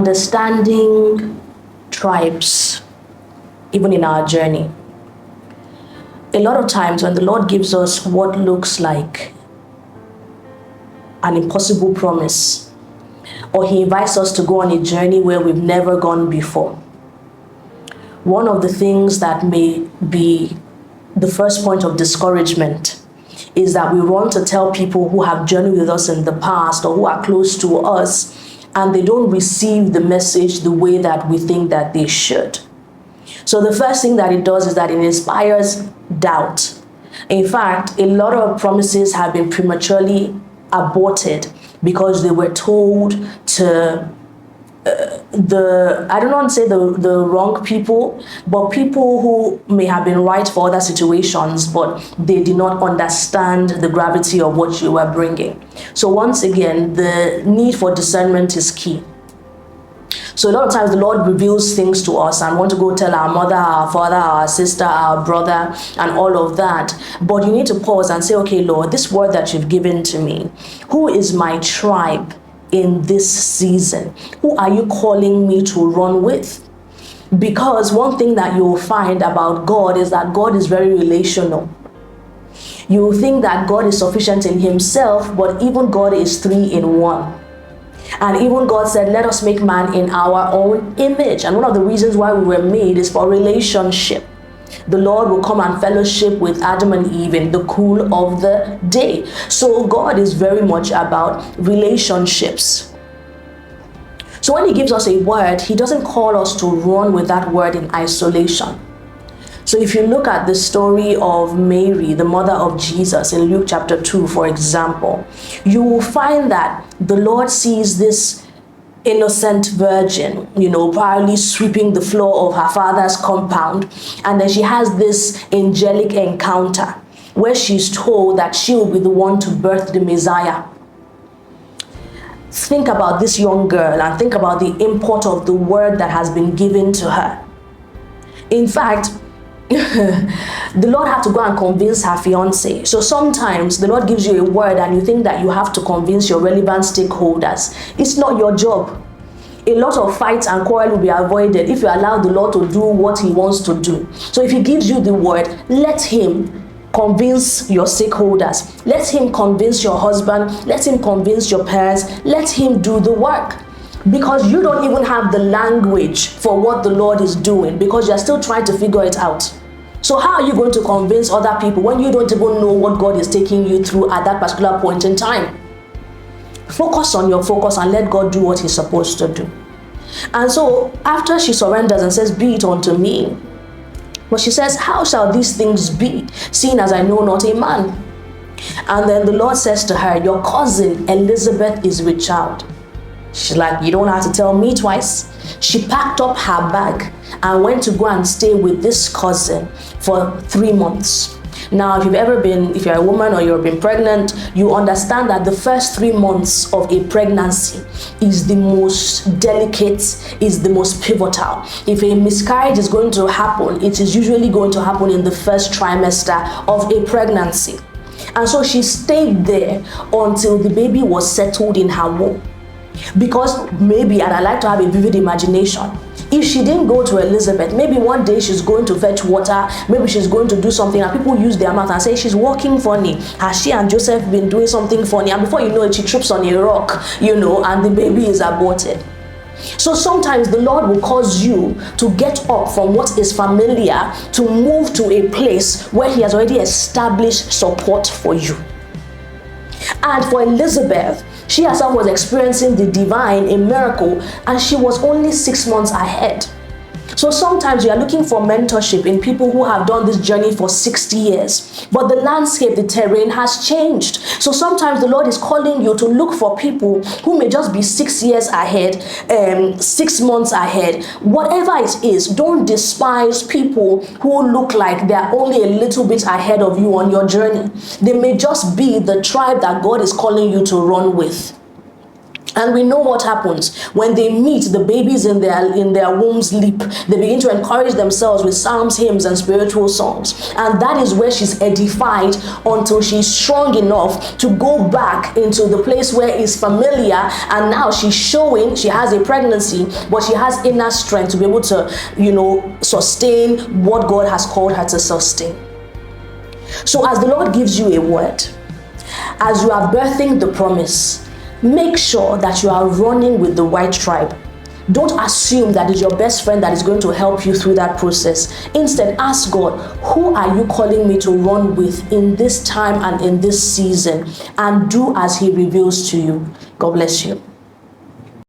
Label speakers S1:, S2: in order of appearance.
S1: understanding tribes, even in our journey. A lot of times when the Lord gives us what looks like an impossible promise, or he invites us to go on a journey where we've never gone before, one of the things that may be the first point of discouragement is that we want to tell people who have journeyed with us in the past or who are close to us, and they don't receive the message the way that we think that they should. So the first thing that it does is that it inspires doubt. In fact, a lot of promises have been prematurely aborted because they were told to I don't want to say the wrong people, but people who may have been right for other situations, but they did not understand the gravity of what you were bringing. So once again, the need for discernment is key. So a lot of times the Lord reveals things to us and want to go tell our mother, our father, our sister, our brother, and all of that. But you need to pause and say, okay, Lord, this word that you've given to me, who is my tribe in this season? Who are you calling me to run with? Because one thing that you'll find about God is that God is very relational. You think that God is sufficient in himself, but even God is 3 in 1. And even God said, let us make man in our own image. And one of the reasons why we were made is for relationship. The Lord will come and fellowship with Adam and Eve in the cool of the day. So God is very much about relationships. So when he gives us a word, he doesn't call us to run with that word in isolation. So if you look at the story of Mary, the mother of Jesus, in Luke chapter 2, for example, you will find that the Lord sees this innocent virgin, proudly sweeping the floor of her father's compound. And then she has this angelic encounter where she's told that she will be the one to birth the Messiah. Think about this young girl and think about the import of the word that has been given to her. In fact, the Lord had to go and convince her fiance. So sometimes the Lord gives you a word and you think that you have to convince your relevant stakeholders. It's not your job. A lot of fights and quarrel will be avoided if you allow the Lord to do what he wants to do. So if he gives you the word, let him convince your stakeholders. Let him convince your husband. Let him convince your parents. Let him do the work. Because you don't even have the language for what the Lord is doing, because you're still trying to figure it out. So how are you going to convince other people when you don't even know what God is taking you through at that particular point in time? Focus on your focus and let God do what he's supposed to do. And so after she surrenders and says, be it unto me, but she says, how shall these things be, seeing as I know not a man? And then the Lord says to her, your cousin Elizabeth is with child. She's like, you don't have to tell me twice. She packed up her bag and went to go and stay with this cousin for 3 months. Now, if you're a woman or you've been pregnant, you understand that the first 3 months of a pregnancy is the most delicate, is the most pivotal. If a miscarriage is going to happen, it is usually going to happen in the first trimester of a pregnancy. And so she stayed there until the baby was settled in her womb. Because maybe, and I like to have a vivid imagination, if she didn't go to Elizabeth, maybe one day she's going to fetch water, maybe she's going to do something, and people use their mouth and say she's walking funny. Has she and Joseph been doing something funny? And before you know it, she trips on a rock, and the baby is aborted. So sometimes the Lord will cause you to get up from what is familiar to move to a place where he has already established support for you. And for Elizabeth, she herself was experiencing the divine, a miracle, and she was only 6 months ahead. So sometimes you are looking for mentorship in people who have done this journey for 60 years, but the landscape, the terrain has changed. So sometimes the Lord is calling you to look for people who may just be 6 years ahead, 6 months ahead. Whatever it is, don't despise people who look like they're only a little bit ahead of you on your journey. They may just be the tribe that God is calling you to run with. And we know what happens when they meet. The babies in their wombs leap. They begin to encourage themselves with psalms, hymns, and spiritual songs. And that is where she's edified until she's strong enough to go back into the place where it's familiar. And now she's showing she has a pregnancy, but she has inner strength to be able to, sustain what God has called her to sustain. So as the Lord gives you a word, as you are birthing the promise, make sure that you are running with the right tribe. Don't assume that it's your best friend that is going to help you through that process. Instead, ask God, who are you calling me to run with in this time and in this season? And do as He reveals to you. God bless you.